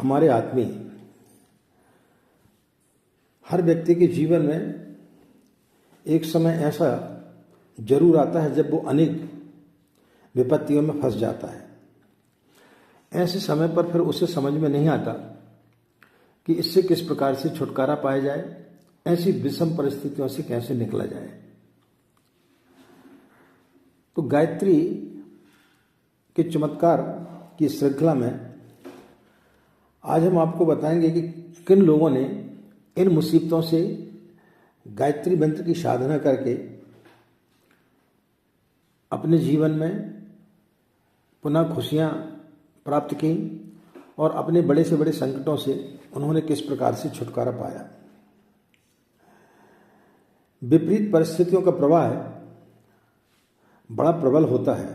हमारे आत्मी हर व्यक्ति के जीवन में एक समय ऐसा जरूर आता है जब वो अनेक विपत्तियों में फंस जाता है। ऐसे समय पर फिर उसे समझ में नहीं आता कि इससे किस प्रकार से छुटकारा पाया जाए, ऐसी विषम परिस्थितियों से कैसे निकला जाए। तो गायत्री के चमत्कार की श्रृंखला में आज हम आपको बताएंगे कि किन लोगों ने इन मुसीबतों से गायत्री मंत्र की साधना करके अपने जीवन में पुनः खुशियां प्राप्त की और अपने बड़े से बड़े संकटों से उन्होंने किस प्रकार से छुटकारा पाया। विपरीत परिस्थितियों का प्रवाह बड़ा प्रबल होता है।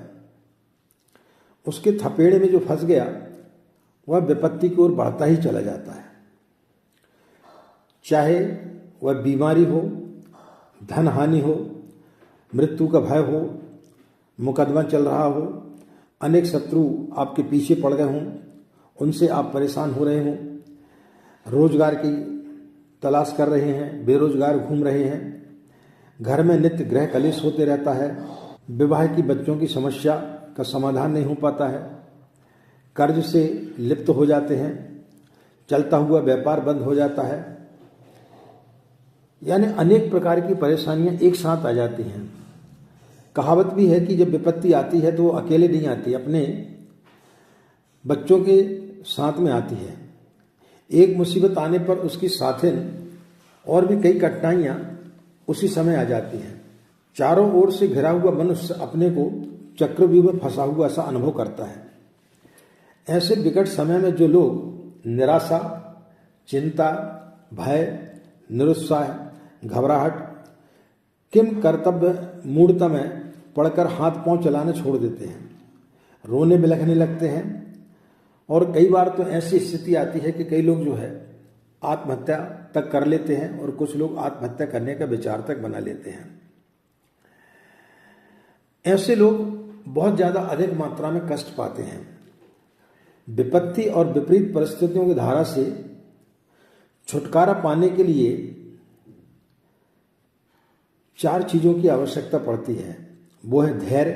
उसके थपेड़े में जो फंस गया वह विपत्ति की ओर बढ़ता ही चला जाता है। चाहे वह बीमारी हो, धन हानि हो, मृत्यु का भय हो, मुकदमा चल रहा हो, अनेक शत्रु आपके पीछे पड़ गए हों, उनसे आप परेशान हो रहे हों, रोजगार की तलाश कर रहे हैं, बेरोजगार घूम रहे हैं, घर में नित्य गृह कलेश होते रहता है, विवाह की बच्चों की समस्या का समाधान नहीं हो पाता है, कर्ज से लिप्त हो जाते हैं, चलता हुआ व्यापार बंद हो जाता है, यानी अनेक प्रकार की परेशानियां एक साथ आ जाती हैं। कहावत भी है कि जब विपत्ति आती है तो वो अकेले नहीं आती, अपने बच्चों के साथ में आती है। एक मुसीबत आने पर उसकी साथिन और भी कई कठिनाइयां उसी समय आ जाती हैं। चारों ओर से घिरा हुआ मनुष्य अपने को चक्रव्यूह में फंसा हुआ ऐसा अनुभव करता है। ऐसे विकट समय में जो लोग निराशा, चिंता, भय, निरुत्साह, घबराहट, किम कर्तव्य मूढ़ता में पड़कर हाथ पांव चलाना छोड़ देते हैं, रोने बिलखने लगते हैं और कई बार तो ऐसी स्थिति आती है कि कई लोग जो है आत्महत्या तक कर लेते हैं और कुछ लोग आत्महत्या करने का विचार तक बना लेते हैं। ऐसे लोग बहुत ज्यादा अधिक मात्रा में कष्ट पाते हैं। विपत्ति और विपरीत परिस्थितियों की धारा से छुटकारा पाने के लिए 4 चीजों की आवश्यकता पड़ती है। वो है धैर्य,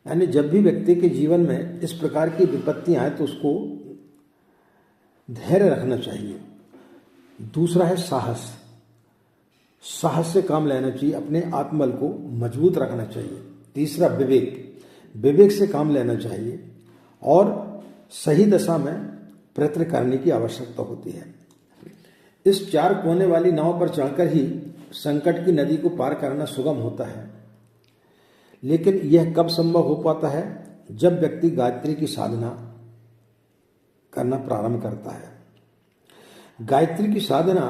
यानी जब भी व्यक्ति के जीवन में इस प्रकार की विपत्ति आए तो उसको धैर्य रखना चाहिए। दूसरा है साहस, साहस से काम लेना चाहिए, अपने आत्मबल को मजबूत रखना चाहिए। तीसरा विवेक, विवेक से काम लेना चाहिए और सही दशा में प्रयत्न करने की आवश्यकता होती है। इस 4 कोने वाली नाव पर चढ़कर ही संकट की नदी को पार करना सुगम होता है। लेकिन यह कब संभव हो पाता है? जब व्यक्ति गायत्री की साधना करना प्रारंभ करता है। गायत्री की साधना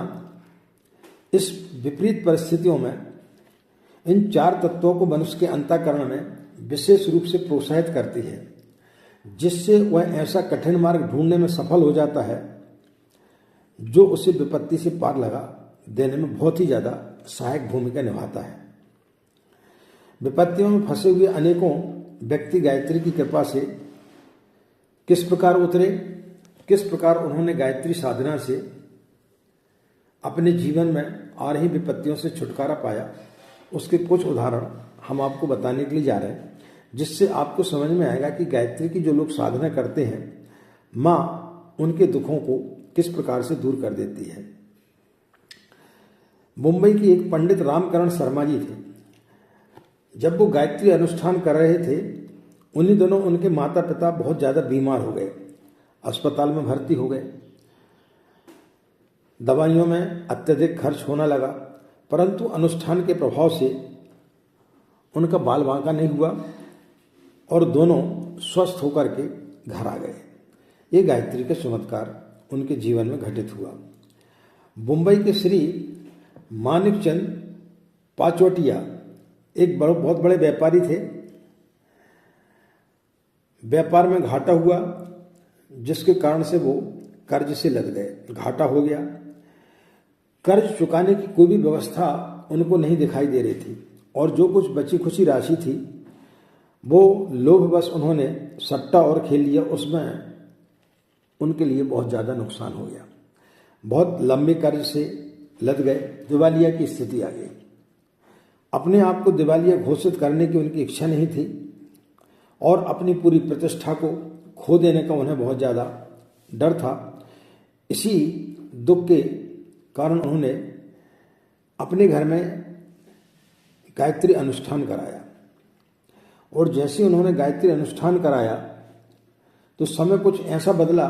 इस विपरीत परिस्थितियों में इन 4 तत्वों को मनुष्य के अंतःकरण में विशेष रूप से प्रोत्साहित करती है, जिससे वह ऐसा कठिन मार्ग ढूंढने में सफल हो जाता है जो उसे विपत्ति से पार लगा देने में बहुत ही ज्यादा सहायक भूमिका निभाता है। विपत्तियों में फंसे हुए अनेकों व्यक्ति गायत्री की कृपा से किस प्रकार उतरे, किस प्रकार उन्होंने गायत्री साधना से अपने जीवन में आ रही विपत्तियों से छुटकारा पाया, उसके कुछ उदाहरण हम आपको बताने के लिए जा रहे हैं, जिससे आपको समझ में आएगा कि गायत्री की जो लोग साधना करते हैं, माँ उनके दुखों को किस प्रकार से दूर कर देती है। मुंबई की एक पंडित रामकरण शर्मा जी थे। जब वो गायत्री अनुष्ठान कर रहे थे, उन्हीं दिनों उनके माता पिता बहुत ज्यादा बीमार हो गए, अस्पताल में भर्ती हो गए। दवाइयों में अत्यधिक खर्च होने लगा, परंतु अनुष्ठान के प्रभाव से उनका बाल बांका नहीं हुआ और दोनों स्वस्थ होकर के घर आ गए। ये गायत्री का चमत्कार उनके जीवन में घटित हुआ। मुंबई के श्री मानिकचंद पाचोटिया एक बहुत बड़े व्यापारी थे। व्यापार में घाटा हुआ, जिसके कारण से वो कर्ज से लद गए, घाटा हो गया। कर्ज चुकाने की कोई भी व्यवस्था उनको नहीं दिखाई दे रही थी और जो कुछ बची खुची राशि थी वो लोभवश उन्होंने सट्टा और खेल लिया, उसमें उनके लिए बहुत ज़्यादा नुकसान हो गया। बहुत लंबे कर्ज से लद गए, दिवालिया की स्थिति आ गई। अपने आप को दिवालिया घोषित करने की उनकी इच्छा नहीं थी और अपनी पूरी प्रतिष्ठा को खो देने का उन्हें बहुत ज़्यादा डर था। इसी दुख के कारण उन्होंने अपने घर में गायत्री अनुष्ठान कराया और जैसे उन्होंने गायत्री अनुष्ठान कराया तो समय कुछ ऐसा बदला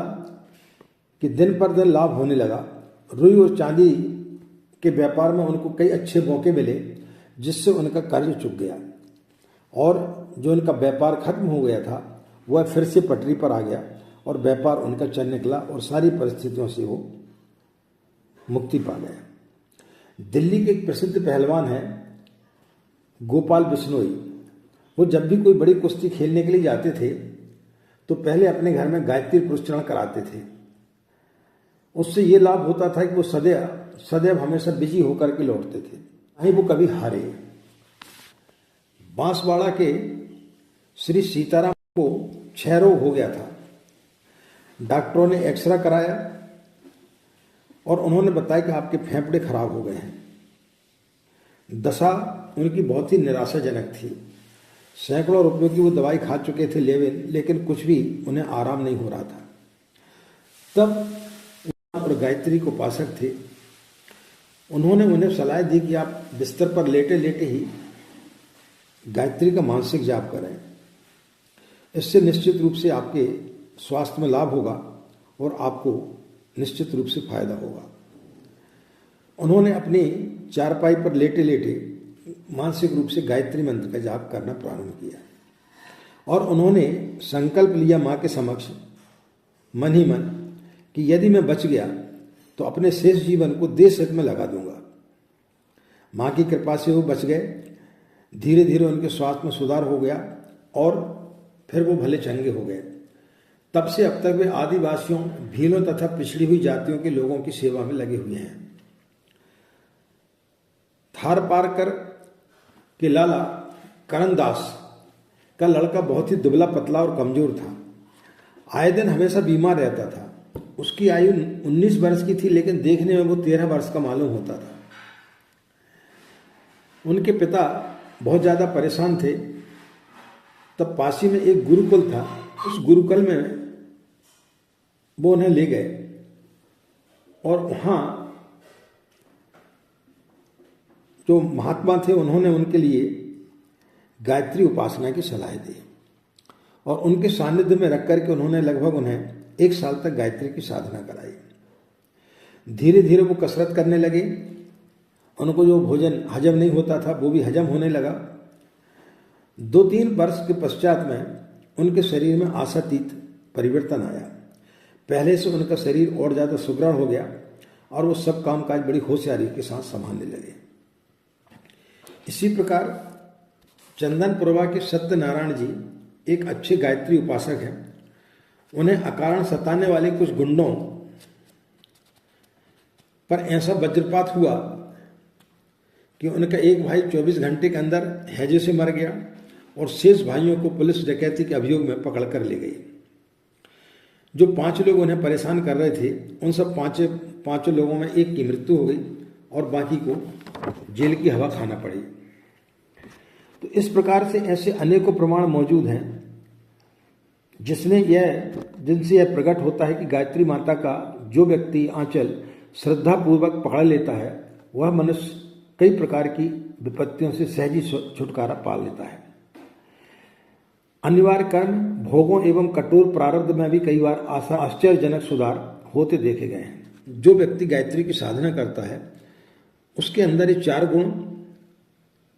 कि दिन पर दिन लाभ होने लगा। रुई और चांदी के व्यापार में उनको कई अच्छे मौके मिले जिससे उनका कर्ज चुक गया और जो उनका व्यापार खत्म हो गया था वह फिर से पटरी पर आ गया और व्यापार उनका चल निकला और सारी परिस्थितियों से वो मुक्ति पा गया। दिल्ली के एक प्रसिद्ध पहलवान हैं गोपाल बिश्नोई। वो जब भी कोई बड़ी कुश्ती खेलने के लिए जाते थे तो पहले अपने घर में गायत्री पुरस्चरण कराते थे। उससे ये लाभ होता था कि वो सदैव हमेशा बिजी होकर के लौटते थे, नहीं वो कभी हारे। बांसवाड़ा के श्री सीताराम को क्षय रोग हो गया था। डॉक्टरों ने एक्सरे कराया और उन्होंने बताया कि आपके फेफड़े खराब हो गए हैं। दशा उनकी बहुत ही निराशाजनक थी। सैकड़ों रुपयों की वो दवाई खा चुके थे लेकिन कुछ भी उन्हें आराम नहीं हो रहा था। तब यहाँ पर गायत्री को उपासक थे, उन्होंने उन्हें सलाह दी कि आप बिस्तर पर लेटे लेटे ही गायत्री का मानसिक जाप करें। इससे निश्चित रूप से आपके स्वास्थ्य में लाभ होगा और आपको निश्चित रूप से फायदा होगा। उन्होंने अपनी चारपाई पर लेटे लेटे मानसिक रूप से गायत्री मंत्र का जाप करना प्रारंभ किया और उन्होंने संकल्प लिया माँ के समक्ष मन ही मन कि यदि मैं बच गया तो अपने शेष जीवन को देश हित में लगा दूंगा। माँ की कृपा से वो बच गए। धीरे धीरे उनके स्वास्थ्य में सुधार हो गया और फिर वो भले चंगे हो गए। तब से अब तक वे आदिवासियों, भीलों तथा पिछड़ी हुई जातियों के लोगों की सेवा में लगे हुए हैं। थार पारकर के लाला करण दास का लड़का बहुत ही दुबला पतला और कमजोर था। आए दिन हमेशा बीमार रहता था। उसकी आयु 19 वर्ष की थी लेकिन देखने में वो 13 वर्ष का मालूम होता था। उनके पिता बहुत ज़्यादा परेशान थे। तब पासी में एक गुरुकुल था, उस गुरुकुल में वो उन्हें ले गए और वहाँ जो महात्मा थे उन्होंने उनके लिए गायत्री उपासना की सलाह दी और उनके सानिध्य में रख करके उन्होंने लगभग उन्हें 1 साल तक गायत्री की साधना कराई। धीरे धीरे वो कसरत करने लगे। उनको जो भोजन हजम नहीं होता था वो भी हजम होने लगा। 2-3 वर्ष के पश्चात में उनके शरीर में आशातीत परिवर्तन आया। पहले से उनका शरीर और ज़्यादा सुदृढ़ हो गया और वो सब कामकाज बड़ी होशियारी के साथ संभालने लगे। इसी प्रकार चंदनपुरवा के सत्यनारायण जी एक अच्छे गायत्री उपासक हैं। उन्हें अकारण सताने वाले कुछ गुंडों पर ऐसा वज्रपात हुआ कि उनका एक भाई 24 घंटे के अंदर हैजे से मर गया और शेष भाइयों को पुलिस डकैती के अभियोग में पकड़ कर ले गई। जो 5 लोग उन्हें परेशान कर रहे थे उन सब पांचों लोगों में एक की मृत्यु हो गई और बाकी को जेल की हवा खाना पड़ी। तो इस प्रकार से ऐसे अनेकों प्रमाण मौजूद हैं जिनसे यह प्रकट होता है कि गायत्री माता का जो व्यक्ति आंचल श्रद्धा पूर्वक पकड़ लेता है वह मनुष्य कई प्रकार की विपत्तियों से सहजी छुटकारा पा लेता है। अनिवार्य कर्म, भोगों एवं कठोर प्रारब्ध में भी कई बार आश्चर्यजनक सुधार होते देखे गए हैं। जो व्यक्ति गायत्री की साधना करता है उसके अंदर ये 4 गुण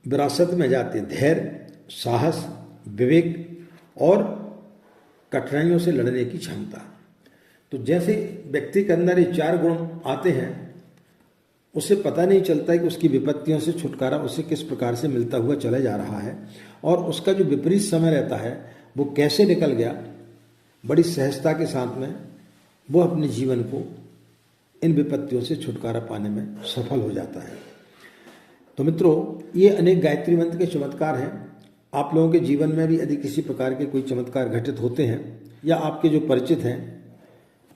विरासत में जाते हैं: धैर्य, साहस, विवेक और कठिनाइयों से लड़ने की क्षमता। तो जैसे व्यक्ति के अंदर ये 4 गुण आते हैं उसे पता नहीं चलता है कि उसकी विपत्तियों से छुटकारा उसे किस प्रकार से मिलता हुआ चला जा रहा है और उसका जो विपरीत समय रहता है वो कैसे निकल गया। बड़ी सहजता के साथ में वो अपने जीवन को इन विपत्तियों से छुटकारा पाने में सफल हो जाता है। तो मित्रों, ये अनेक गायत्री मंत्र के चमत्कार हैं। आप लोगों के जीवन में भी यदि किसी प्रकार के कोई चमत्कार घटित होते हैं या आपके जो परिचित हैं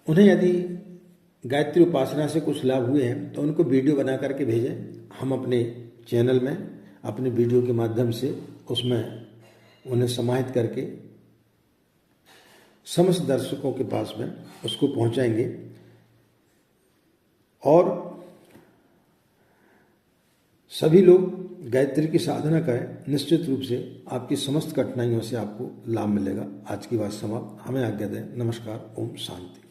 उन्हें यदि गायत्री उपासना से कुछ लाभ हुए हैं तो उनको वीडियो बना करके भेजें। हम अपने चैनल में अपने वीडियो के माध्यम से उसमें उन्हें समाहित करके समस्त दर्शकों के पास में उसको पहुंचाएंगे और सभी लोग गायत्री की साधना करें। निश्चित रूप से आपकी समस्त कठिनाइयों से आपको लाभ मिलेगा। आज की बात समाप्त। हमें आज्ञा दें। नमस्कार। ओम शांति।